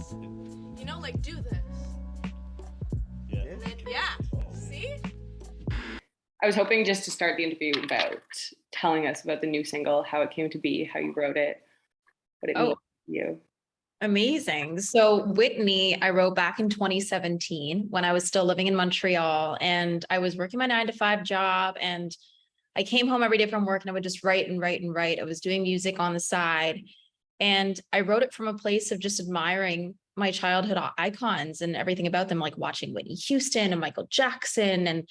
this. You know, like do this. Yeah. And then, yeah. See? I was hoping just to start the interview about telling us about the new single, how it came to be, how you wrote it, what it means to you. Amazing. So Whitney, I wrote back in 2017 when I was still living in Montreal, and I was working my 9-to-5 job, and I came home every day from work and I would just write and write and write. I was doing music on the side, and I wrote it from a place of just admiring my childhood icons and everything about them, like watching Whitney Houston and Michael Jackson. And,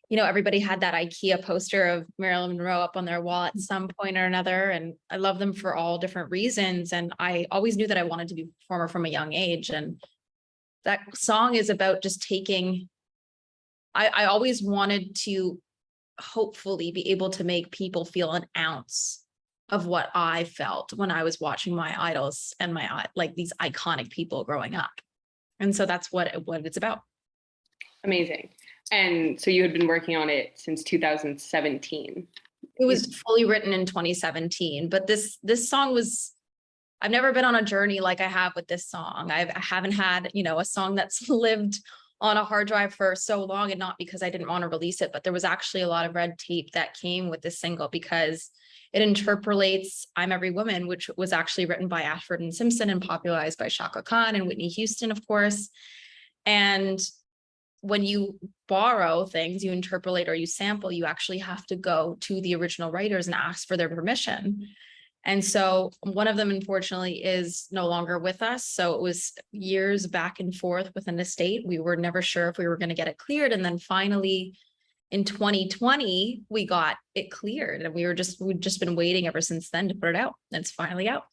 you know, everybody had that IKEA poster of Marilyn Monroe up on their wall at some point or another. And I love them for all different reasons. And I always knew that I wanted to be a performer from a young age. And that song is about just taking, I always wanted to hopefully be able to make people feel an ounce of what I felt when I was watching my idols and my, like, these iconic people growing up. And so that's what it's about. Amazing. And so you had been working on it since 2017. It was fully written in 2017, but this song was, I've never been on a journey like I have with this song. I haven't had, you know, a song that's lived on a hard drive for so long, and not because I didn't want to release it, but there was actually a lot of red tape that came with this single because it interpolates I'm Every Woman, which was actually written by Ashford and Simpson and popularized by Shaka Khan and Whitney Houston, of course. And when you borrow things, you interpolate or you sample, you actually have to go to the original writers and ask for their permission. And so one of them, unfortunately, is no longer with us. So it was years back and forth with an estate. We were never sure if we were going to get it cleared. And then finally, in 2020, we got it cleared. And we'd just been waiting ever since then to put it out. And it's finally out.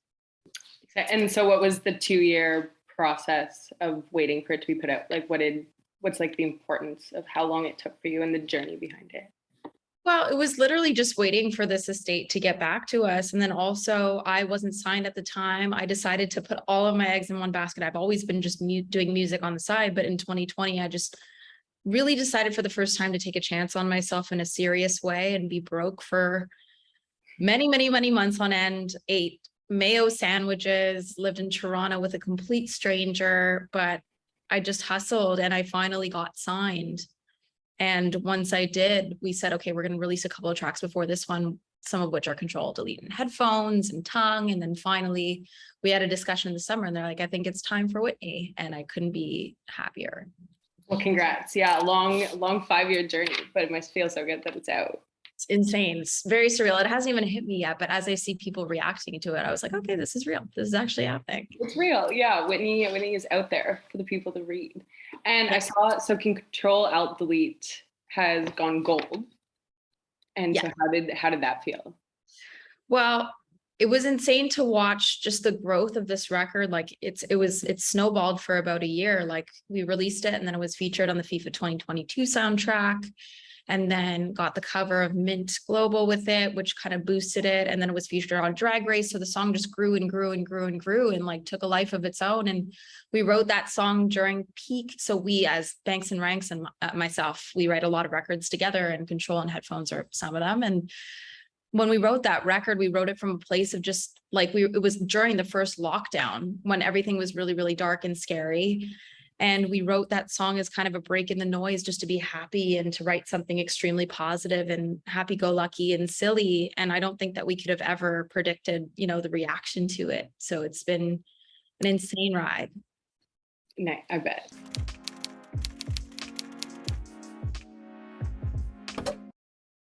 And so what was the 2-year process of waiting for it to be put out? Like what's like the importance of how long it took for you and the journey behind it? Well, it was literally just waiting for this estate to get back to us. And then also I wasn't signed at the time. I decided to put all of my eggs in one basket. I've always been just doing music on the side. But in 2020, I just really decided for the first time to take a chance on myself in a serious way and be broke for many, many, many months on end, ate mayo sandwiches, lived in Toronto with a complete stranger, but I just hustled and I finally got signed. And once I did, we said, okay, we're going to release a couple of tracks before this one, some of which are Control, Delete, and Headphones and Tongue. And then finally, we had a discussion in the summer and they're like, I think it's time for Whitney. And I couldn't be happier. Well, congrats. Yeah, long 5-year journey, but it must feel so good that it's out. It's insane. It's very surreal. It hasn't even hit me yet, but as I see people reacting to it, I was like, okay, this is real. This is actually happening. It's real. Yeah, Whitney is out there for the people to read. And I saw, so Control, Alt, Delete has gone gold. And so how did that feel? Well, it was insane to watch just the growth of this record. Like it snowballed for about a year. Like we released it and then it was featured on the FIFA 2022 soundtrack, and then got the cover of Mint Global with it, which kind of boosted it. And then it was featured on Drag Race. So the song just grew and grew and grew and grew and like took a life of its own. And we wrote that song during peak. So we, as Banks and Ranks and myself, we write a lot of records together, and Control and Headphones are some of them. And when we wrote that record, we wrote it from a place of just like, it was during the first lockdown when everything was really, really dark and scary. And we wrote that song as kind of a break in the noise, just to be happy and to write something extremely positive and happy-go-lucky and silly. And I don't think that we could have ever predicted, you know, the reaction to it. So it's been an insane ride. No, I bet.